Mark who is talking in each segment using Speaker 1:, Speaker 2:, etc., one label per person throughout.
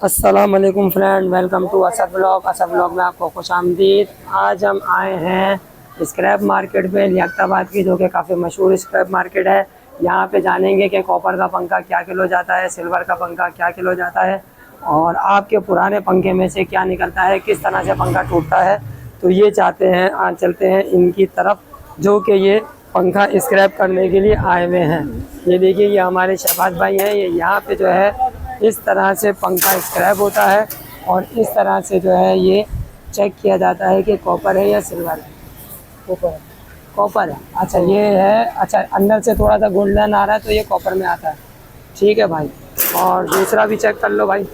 Speaker 1: अस्सलाम वालेकुम friend, welcome to Asad blog. Asad blog में आपको खुश आमदीद। आज हम आए हैं स्क्रैप मार्केट पे, लियाकताबाद की, जो कि काफ़ी मशहूर स्क्रैप मार्केट है। यहाँ पे जानेंगे कि कॉपर का पंखा क्या किलो जाता है, सिल्वर का पंखा क्या किलो जाता है और आपके पुराने पंखे में से क्या निकलता है, किस तरह से पंखा टूटता है। तो ये चाहते हैं, आज चलते हैं इनकी तरफ, जो कि ये पंखा स्क्रैप करने के लिए आए हुए हैं। ये देखिए, ये हमारे शहबाज भाई हैं। ये यहाँ पे जो है इस तरह से पंखा स्क्रैप होता है और इस तरह से जो है ये चेक किया जाता है कि कॉपर है या सिल्वर है। कॉपर, कॉपर है। अच्छा, ये है। अच्छा, अंदर से थोड़ा सा गोल्डन आ रहा है तो ये कॉपर में आता है। ठीक है भाई। और दूसरा भी चेक कर लो भाई।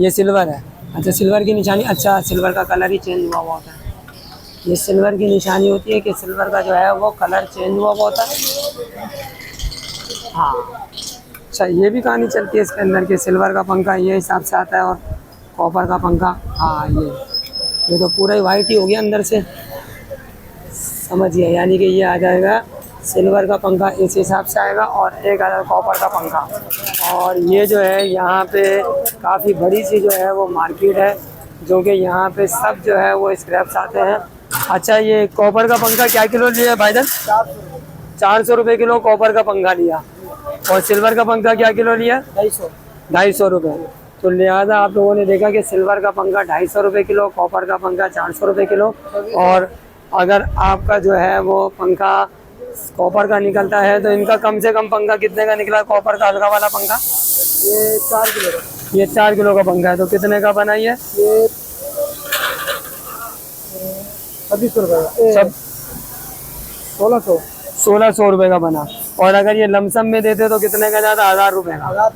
Speaker 1: ये सिल्वर है। अच्छा, सिल्वर की निशानी। अच्छा, सिल्वर का कलर ही चेंज हुआ हुआ होता है। ये सिल्वर की निशानी होती है कि सिल्वर का जो है वो कलर चेंज हुआ हुआ होता है। हाँ। अच्छा, ये भी कहानी चलती है इसके अंदर कि सिल्वर का पंखा ये हिसाब से आता है और कॉपर का पंखा। हाँ, ये तो पूरा ही वाइट ही हो गया अंदर से, समझ गया। यानी कि ये आ जाएगा सिल्वर का पंखा, इस हिसाब से आएगा, और एक आएगा कॉपर का पंखा। और ये जो है यहाँ पे काफ़ी बड़ी सी जो है वो मार्केट है, जो कि यहाँ पे सब जो है वो स्क्रैप्स आते हैं। अच्छा, ये कॉपर का पंखा क्या किलो लिया भाईजान? 400 रुपये किलो कॉपर का पंखा लिया। और सिल्वर का पंखा क्या किलो लिया? 250 रुपये। तो लिहाजा आप लोगों ने देखा कि सिल्वर का पंखा 250 रुपये किलो, कॉपर का पंखा 400 रुपये किलो। और अगर आपका जो है वो पंखा कॉपर का निकलता है तो इनका कम से कम पंखा कितने का निकला? कॉपर का हल्का वाला पंखा
Speaker 2: ये 4 किलो का।
Speaker 1: ये 4 किलो का पंखा है। तो कितने का बना ये?
Speaker 2: 2600 रुपये का।
Speaker 1: सब
Speaker 2: 1600
Speaker 1: 1600 रुपये का बना। और अगर ये लमसम में देते तो कितने का जाता? 1000 रुपये का।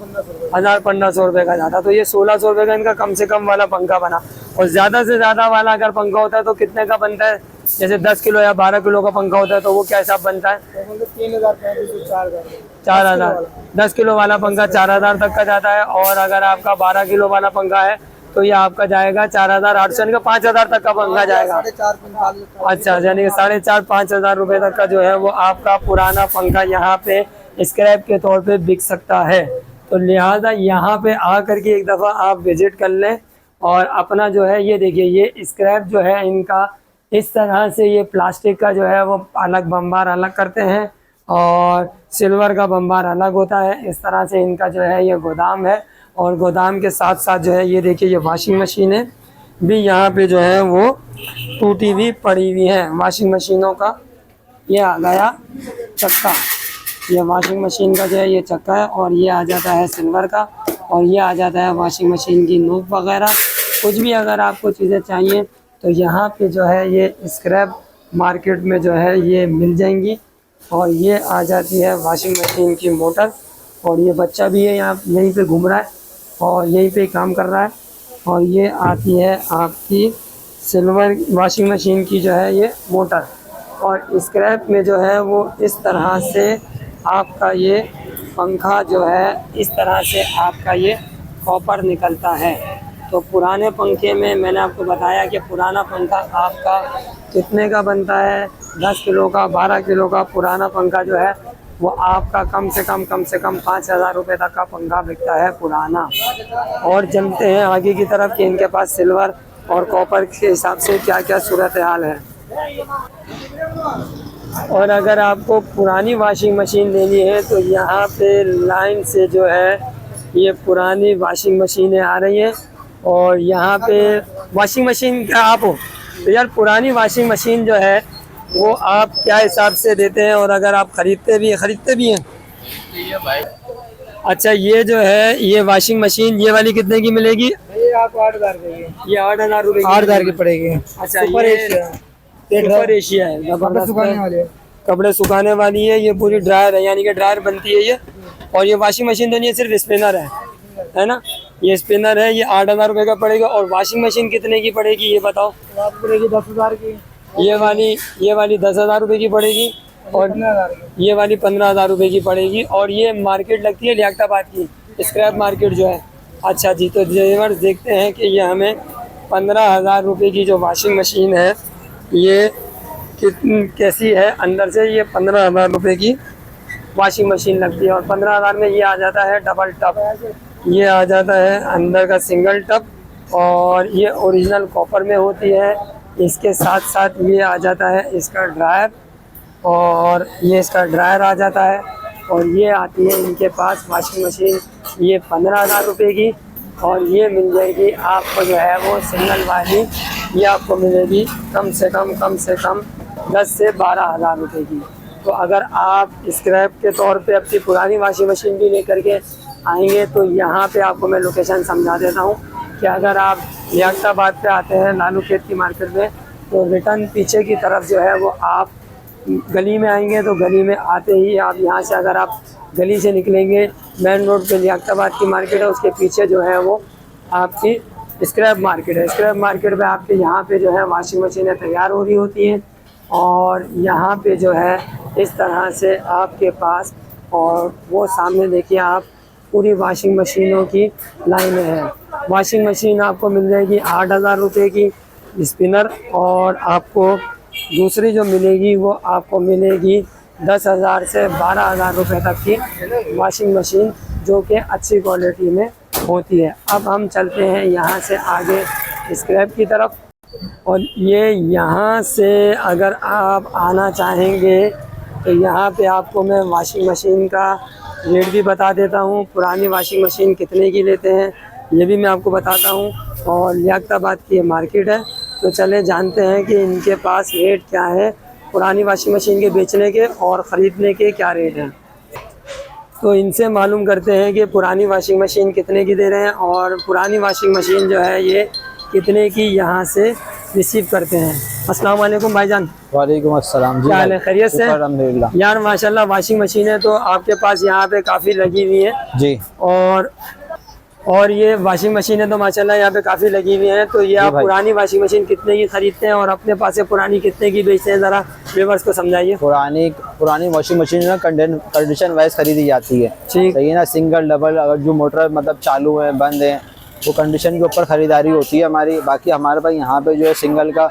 Speaker 1: 1500 रुपये का जाता। तो ये 1600 रुपये का इनका कम से कम वाला पंखा बना। और ज़्यादा से ज़्यादा वाला अगर पंखा होता है तो कितने का बनता है? जैसे 10 किलो या 12 किलो का पंखा होता है तो वो क्या हिसाब बनता है? 4000। 10 किलो वाला पंखा 4000 तक का जाता है। और अगर आपका 12 किलो वाला पंखा है तो ये आपका जाएगा 4800, यानी कि 5000 तक का पंखा जाएगा। अच्छा, यानी कि 4500-5000 रुपये तक का जो है वो आपका पुराना पंखा यहाँ पे स्क्रैप के तौर पे बिक सकता है। तो लिहाजा यहाँ पे आकर के एक दफ़ा आप विजिट कर लें। और अपना जो है ये देखिए, ये स्क्रैप जो है इनका इस तरह से, ये प्लास्टिक का जो है वो अलग बम्बार अलग करते हैं और सिल्वर का बम्बार अलग होता है। इस तरह से इनका जो है ये गोदाम है। और गोदाम के साथ साथ जो है ये देखिए, ये वॉशिंग मशीनें भी यहाँ पे जो है वो टूटी हुई पड़ी हुई हैं। वॉशिंग मशीनों का ये आ गया चक्का। ये वॉशिंग मशीन का जो है ये चक्का है। और ये आ जाता है सिल्वर का। और ये आ जाता है वॉशिंग मशीन की नोक वगैरह। कुछ भी अगर आपको चीज़ें चाहिए तो यहाँ पे जो है ये स्क्रैप मार्केट में जो है ये मिल जाएंगी। और ये आ जाती है वॉशिंग मशीन की मोटर। और ये बच्चा भी है यहाँ यहीं पे घूम रहा है और यहीं पे काम कर रहा है। और ये आती है आपकी सिल्वर वॉशिंग मशीन की जो है ये मोटर। और स्क्रैप में जो है वो इस तरह से आपका ये पंखा जो है, इस तरह से आपका ये कॉपर निकलता है। तो पुराने पंखे में मैंने आपको बताया कि पुराना पंखा आपका कितने का बनता है? 10 किलो का, 12 किलो का पुराना पंखा जो है वो आपका कम से कम 5000 रुपये तक का पंखा बिकता है पुराना। और चलते हैं आगे की तरफ कि इनके पास सिल्वर और कॉपर के हिसाब से क्या क्या सूरत हाल है। और अगर आपको पुरानी वॉशिंग मशीन लेनी है तो यहाँ पे लाइन से जो है ये पुरानी वॉशिंग मशीनें आ रही हैं। और यहाँ पे वॉशिंग मशीन का आप हो तो यार, पुरानी वॉशिंग मशीन जो है वो आप क्या हिसाब से देते हैं? और अगर आप खरीदते भी हैं? अच्छा, ये जो है ये वॉशिंग मशीन ये वाली कितने की मिलेगी?
Speaker 2: ये आपको 8000 की।
Speaker 1: ये 8000 रुपये
Speaker 2: 8000 की पड़ेगी।
Speaker 1: अच्छा,
Speaker 2: सुपर एशिया
Speaker 1: सुपर एशिया है,
Speaker 2: कपड़े सुखाने वाली है।
Speaker 1: कपड़े सुखाने वाली है। ये पूरी ड्रायर है, यानी कि ड्रायर बनती है ये। और ये वॉशिंग मशीन तो नहीं है, सिर्फ स्पिनर है ना? ये स्पिनर है। ये 8000 रुपये का पड़ेगा। और वॉशिंग मशीन कितने की पड़ेगी ये बताओ?
Speaker 2: आपको पड़ेगी 10,000 की।
Speaker 1: ये वाली 10,000 रुपये की पड़ेगी। और
Speaker 2: 15,000 की।
Speaker 1: ये वाली 15,000 रुपये की पड़ेगी। और ये मार्केट लगती है लियाकताबाद की, स्क्रैप मार्केट जो है। अच्छा जी, तो जेवर देखते हैं कि ये हमें 15,000 रुपये की जो वॉशिंग मशीन है ये कितनी कैसी है अंदर से। ये 15,000 रुपये की वॉशिंग मशीन लगती है। और 15,000 में ये आ जाता है डबल टब, ये आ जाता है अंदर का सिंगल टब, और ये ओरिजिनल कॉपर में होती है। इसके साथ साथ ये आ जाता है इसका ड्रायर, और ये इसका ड्रायर आ जाता है। और ये आती है इनके पास वॉशिंग मशीन, ये 15,000 रुपये की, और ये मिल जाएगी आपको जो है वो सिंगल वाली, ये आपको मिलेगी कम से कम 10 से 12,000 रुपये की। तो अगर आप स्क्रैप के तौर पे अपनी पुरानी वॉशिंग मशीन भी लेकर के आएंगे तो यहाँ पे आपको मैं लोकेशन समझा देता हूँ कि अगर आप लियाकताबाद पे आते हैं लालू खेत की मार्केट में, तो रिटर्न पीछे की तरफ जो है वो आप गली में आएंगे, तो गली में आते ही आप यहाँ से अगर आप गली से निकलेंगे, मेन रोड पे लियाकताबाद की मार्केट है, उसके पीछे जो है वो आपकी स्क्रैप मार्केट है। स्क्रैप मार्केट में आपके यहाँ पे जो है वॉशिंग मशीनें तैयार हो रही होती हैं, और यहाँ पे जो है इस तरह से आपके पास, और वो सामने देखिए आप पूरी वॉशिंग मशीनों की लाइनें हैं। वॉशिंग मशीन आपको मिल जाएगी 8,000 रुपये की स्पिनर, और आपको दूसरी जो मिलेगी वो आपको मिलेगी 10,000 से 12,000 रुपये तक की वॉशिंग मशीन, जो कि अच्छी क्वालिटी में होती है। अब हम चलते हैं यहाँ से आगे स्क्रैप की तरफ, और ये यहाँ से अगर आप आना चाहेंगे तो यहाँ पे आपको मैं वॉशिंग मशीन का रेट भी बता देता हूँ, पुरानी वॉशिंग मशीन कितने की लेते हैं ये भी मैं आपको बताता हूँ। और लियाकताबाद की मार्केट है, तो चले जानते हैं कि इनके पास रेट क्या है, पुरानी वॉशिंग मशीन के बेचने के और ख़रीदने के क्या रेट हैं। तो इनसे मालूम करते हैं कि पुरानी वॉशिंग मशीन कितने की दे रहे हैं, और पुरानी वॉशिंग मशीन जो है ये कितने की यहाँ से रिसीव करते हैं। अस्सलाम वालेकुम भाईजान।
Speaker 3: वालेकुम अस्सलाम जी।
Speaker 1: क्या हाल है, खैरियत से?
Speaker 3: अल्हम्दुलिल्लाह।
Speaker 1: यार माशाल्लाह वॉशिंग मशीन है तो आपके पास यहाँ पे काफ़ी लगी हुई है
Speaker 3: जी।
Speaker 1: और ये वॉशिंग मशीन है तो माशाल्लाह यहाँ पे काफ़ी लगी हुई है। तो ये आप पुरानी वॉशिंग मशीन कितने की खरीदते हैं और अपने पास से पुरानी कितने की बेचते हैं, ज़रा व्यूअर्स को समझाइए।
Speaker 3: पुरानी वॉशिंग मशीन ना कंडीशन वाइज खरीदी जाती है,
Speaker 1: ठीक
Speaker 3: सही है ना। सिंगल डबल, अगर जो मोटर मतलब चालू है बंद है वो कंडीशन के ऊपर खरीदारी होती है हमारी। बाकी हमारे पास यहाँ पे जो है सिंगल का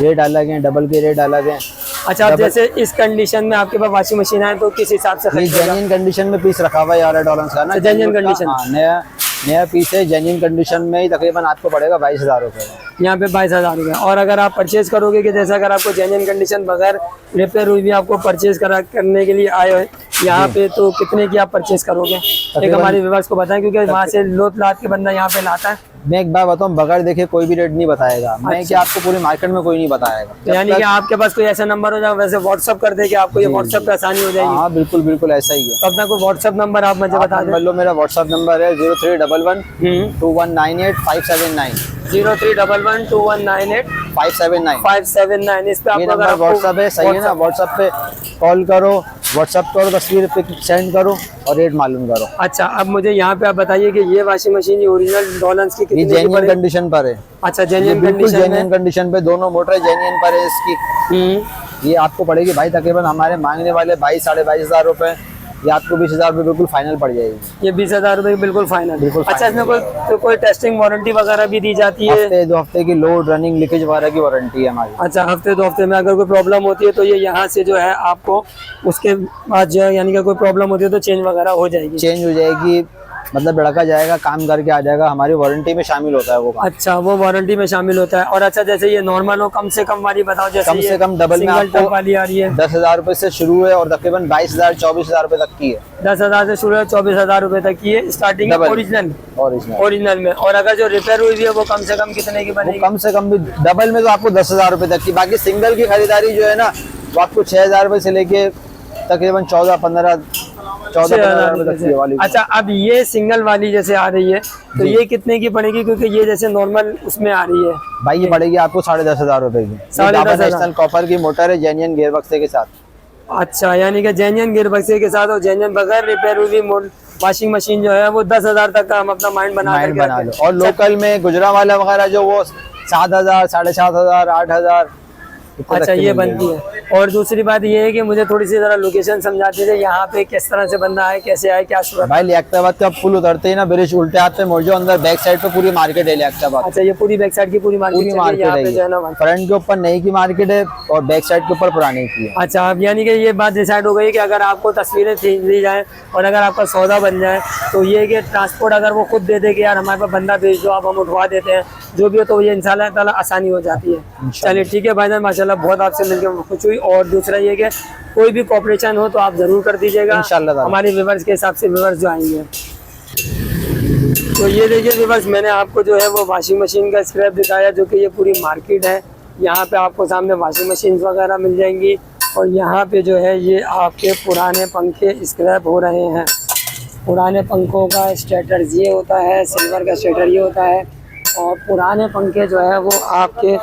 Speaker 3: रेट अलग है, डबल के रेट अलग है।
Speaker 1: अच्छा, अब जैसे इस कंडीशन में आपके पास वॉशिंग मशीन है तो किस हिसाब से खरीदेगा?
Speaker 3: जेन्युइन कंडीशन में पीस रखा हुआ है $11 का ना,
Speaker 1: जेन्युइन कंडीशन।
Speaker 3: हाँ, नया पीस है, जेन्युइन कंडीशन में ही तकरीबन आपको पड़ेगा 22,000 रुपये
Speaker 1: यहाँ पे 22,000 रुपये। और अगर आप परचेज करोगे कि जैसे अगर आपको जेन्युइन कंडीशन बगैर रिपेयर हुई भी आपको परचेज करने के लिए आए हो यहाँ पे, तो कितने की आप परचेज करोगे? एक हमारे व्यूअर्स को बताएं, क्योंकि वहाँ से लोट लाद के बंदा यहाँ पे लाता है।
Speaker 3: मैं एक बार बताऊँ, बगैर देखे कोई भी रेट नहीं बताएगा। मैं क्या आपको पूरी मार्केट में कोई नहीं बताएगा।
Speaker 1: तो यानी कि आपके पास कोई ऐसा नंबर हो जाए वैसे व्हाट्सअप कर दे कि आपको ये व्हाट्सअप पे आसानी हो जाएगी?
Speaker 3: हाँ बिल्कुल बिल्कुल ऐसा ही है।
Speaker 1: तो अपना कोई व्हाट्सअप नंबर आप मुझे बता दें।
Speaker 3: लो, मेरा व्हाट्सअप नंबर है 03112198
Speaker 1: 03112198 579। इस पे आपको अगर
Speaker 3: व्हाट्सअप है, सही है ना। व्हाट्सअप पे कॉल करो, व्हाट्सअप करो, तस्वीर पे सेंड करो और रेट मालूम करो।
Speaker 1: अच्छा, अब मुझे यहाँ पे आप बताइए कि ये वॉशिंग मशीन ओरिजिनल डॉलर्स की कितनी
Speaker 3: जेन्युइन कंडीशन पर है।
Speaker 1: अच्छा, जेन्युइन
Speaker 3: कंडीशन पे दोनों मोटर जेन्युइन पर है इसकी। ये आपको पड़ेगी भाई तकरीबन हमारे मांगने वाले 22 साढ़े 22,000 रुपए, ये आपको 20,000 रुपये बिल्कुल फाइनल पड़ जाएगी।
Speaker 1: ये 20,000 रुपये बिल्कुल फाइनल। अच्छा, इसमें कोई टेस्टिंग वारंटी वगैरह भी दी जाती है?
Speaker 3: हफ्ते 2 हफ्ते की लोड रनिंग लीकेज वगैरह की वारंटी है हमारी।
Speaker 1: अच्छा, हफ्ते 2 हफ्ते में अगर कोई प्रॉब्लम होती है तो ये यहाँ से जो है आपको उसके बाद जो है यानी कि कोई प्रॉब्लम होती है तो चेंज वगैरह हो जाएगी?
Speaker 3: चेंज हो जाएगी, मतलब लड़का जाएगा काम करके आ जाएगा, हमारी वारंटी में शामिल होता है वो काम।
Speaker 1: अच्छा, वो वारंटी में शामिल होता है। और अच्छा, जैसे ये नॉर्मल हो, कम से कम वाली बताओ। जैसे
Speaker 3: कम से कम डबल में आपको
Speaker 1: वाली आ रही है
Speaker 3: 10,000 रुपए से शुरू है और तकरीबन 22,000 24,000 रुपए तक की है।
Speaker 1: 10,000 से शुरू है, 24,000 रुपए तक की है स्टार्टिंग ओरिजिनल में। और अगर जो रिपेयर हुई भी है वो कम से कम कितने की बनेगी?
Speaker 3: कम से कम भी डबल में तो आपको 10,000 रुपए तक की। बाकी सिंगल की खरीदारी जो है ना वो आपको 6,000 रुपए से लेके तकरीबन 14-15 रुपए तक की वाली।
Speaker 1: अच्छा, अब ये सिंगल वाली जैसे आ रही है तो ये कितने की पड़ेगी? क्योंकि ये जैसे नॉर्मल उसमें आ रही है
Speaker 3: भाई, ये पड़ेगी आपको 10,500 रुपए की। 10,500 कॉपर की मोटर है, जेन्युइन गियर बक्से के साथ।
Speaker 1: अच्छा, यानी कि जेन्युइन गियर बक्से के साथ और जेन्युइन बगैर रिपेयर हुई वॉशिंग मशीन जो है वो 10,000 तक का हम अपना माइंड बना
Speaker 3: लो। और लोकल में गुजरांवाला वगैरह जो वो 7,000 7,500 8,000।
Speaker 1: अच्छा, ये बनती है। और दूसरी बात ये है कि मुझे थोड़ी सी जरा लोकेशन समझा दीजिए, यहाँ पे किस तरह से बंदा है, कैसे आए, क्या सूरत।
Speaker 3: भाई लियाकताबाद का पुल उतरते ही ना ब्रिज उल्टे हाथ पे मुड़ जाओ, अंदर बैक साइड पे पूरी मार्केट है लियाकताबाद।
Speaker 1: अच्छा, ये पूरी बैक साइड की पूरी मार्केट
Speaker 3: है,
Speaker 1: जो है ना।
Speaker 3: फ्रंट के ऊपर नई की मार्केट है और बैक साइड के ऊपर पुरानी की है।
Speaker 1: अच्छा, अब यानी कि ये बात डिसाइड हो गई कि अगर आपको तस्वीरें खींच ली जाए और अगर आपका सौदा बन जाए तो ये कि ट्रांसपोर्ट अगर वो खुद दे दे कि यार हमारे पास बंदा भेज दो, आप हम उठवा देते हैं, जो भी हो, तो ये इंशाल्लाह ताला आसानी हो जाती है। चलिए ठीक है भाईजान, माशाल्लाह बहुत आपसे मिलकर खुश हुई। और दूसरा ये कि कोई भी कॉपरेशन हो तो आप जरूर कर दीजिएगा
Speaker 3: इंशाल्लाह
Speaker 1: हमारे व्यूवर्स के हिसाब से, व्यूवर्स जो आएंगे। तो ये देखिए व्यूवर्स, मैंने आपको जो है वो वॉशिंग मशीन का स्क्रैप दिखाया, जो कि ये पूरी मार्केट है। यहाँ पे आपको सामने वॉशिंग मशीन वगैरह मिल जाएंगी और यहाँ पे जो है ये आपके पुराने पंखे स्क्रैप हो रहे हैं। पुराने पंखों का स्टेटर ये होता है, सिल्वर का स्टेटर ये होता है, और पुराने पंखे जो है वो आपके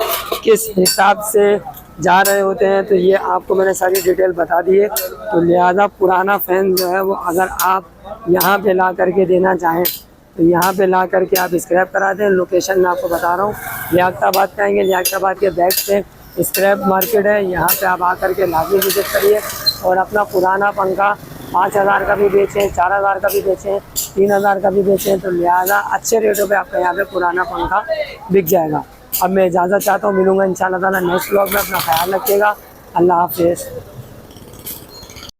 Speaker 1: किस हिसाब से जा रहे होते हैं तो ये आपको मैंने सारी डिटेल बता दी है। तो लिहाजा पुराना फैन जो है वो अगर आप यहाँ पे ला करके देना चाहें तो यहाँ पे ला करके आप स्क्रैप करा दें। लोकेशन मैं आपको बता रहा हूँ, लियाकताबाद पे आएंगे, लियाकताबाद के बैक से स्क्रैप मार्केट है, यहाँ पे आप आकर के लाजमी विजिट करिए और अपना पुराना पंखा 5000 का भी बेचें, 4000 का भी बेचें, 3000 का भी बेचें, तो लिहाजा अच्छे रेटों पे आपका यहाँ पे पुराना पंखा बिक जाएगा। अब मैं इजाज़त चाहता हूँ, मिलूंगा इंशाल्लाह ताला नेक्स्ट व्लॉग में। अपना ख्याल रखिएगा, अल्लाह हाफिज़।